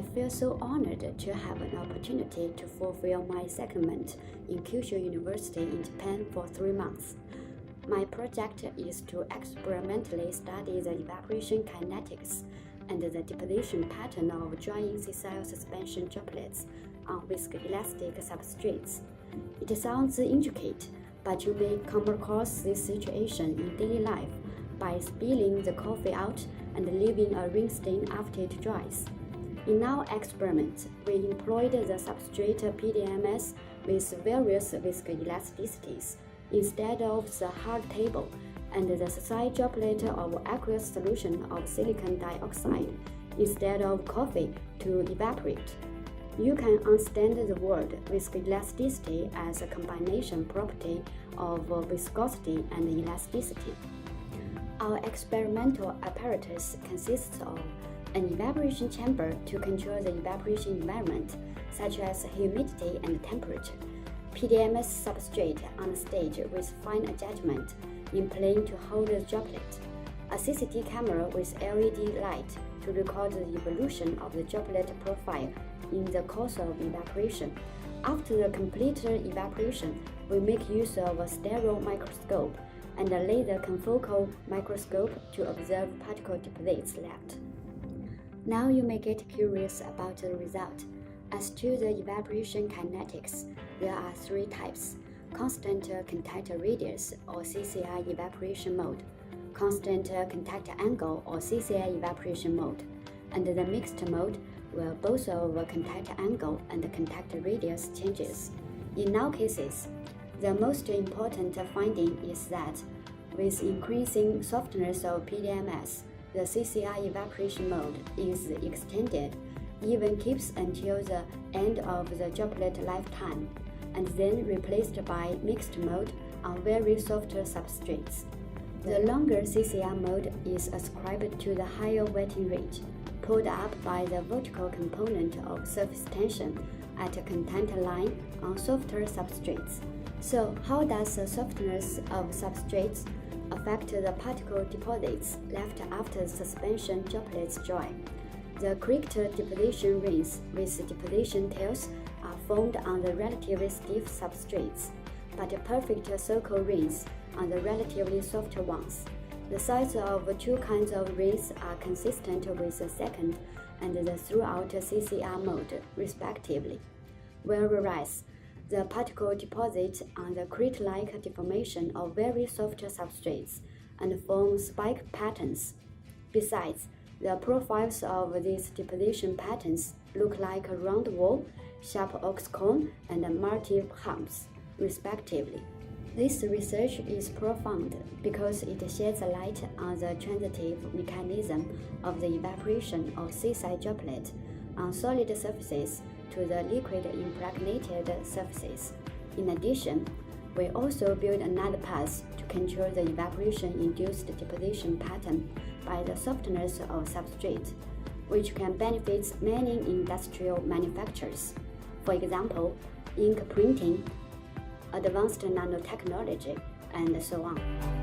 feel so honored to have an opportunity to fulfill my secondment in Kyushu University in Japan for 3 months. My project is to experimentally study the evaporation kinetics and the deposition pattern of drying sessile suspension droplets on viscoelastic substrates. It sounds intricate, but you may come across this situation in daily life by spilling the coffee out and leaving a ring stain after it dries. In our experiment, we employed the substrate PDMS with various viscoelasticities instead of the hard table, and the sessile droplet of aqueous solution of silicon dioxide instead of coffee to evaporate. You can understand the word viscoelasticity as a combination property of viscosity and elasticity. Our experimental apparatus consists of an evaporation chamber to control the evaporation environment, such as humidity and temperature, PDMS substrate on the stage with fine adjustment in plane to hold the droplet, a CCD camera with LED light to record the evolution of the droplet profile in the course of evaporation. After the complete evaporation, we make use of a stereo microscope and a laser confocal microscope to observe particle deposits left. Now you may get curious about the result. As to the evaporation kinetics, there are 3 types: constant contact radius or CCI evaporation mode, constant contact angle or CCI evaporation mode, and the mixed mode where both of contact angle and contact radius changes. In all cases, the most important finding is that with increasing softness of PDMS, the CCI evaporation mode is extended, even keeps until the end of the droplet lifetime, and then replaced by mixed mode on very soft substrates. The longer CCI mode is ascribed to the higher wetting rate, pulled up by the vertical component of surface tension at a contact line on softer substrates. So how does the softness of substrates affect the particle deposits left after the suspension droplets dry? The correct deposition rings with deposition tails are formed on the relatively stiff substrates, but perfect circle rings on the relatively softer ones. The size of 2 kinds of rings are consistent with the second and the throughout CCR mode, respectively, whereas the particle deposits on the crate-like deformation of very soft substrates and form spike patterns. Besides, the profiles of these deposition patterns look like a round wall, sharp ox cone, and multi-humps, respectively. This research is profound because it sheds a light on the transitive mechanism of the evaporation of sessile droplet on solid surfaces to the liquid impregnated surfaces. In addition, we also build another path to control the evaporation-induced deposition pattern by the softness of substrate, which can benefit many industrial manufacturers. For example, ink printing, advanced nanotechnology, and so on.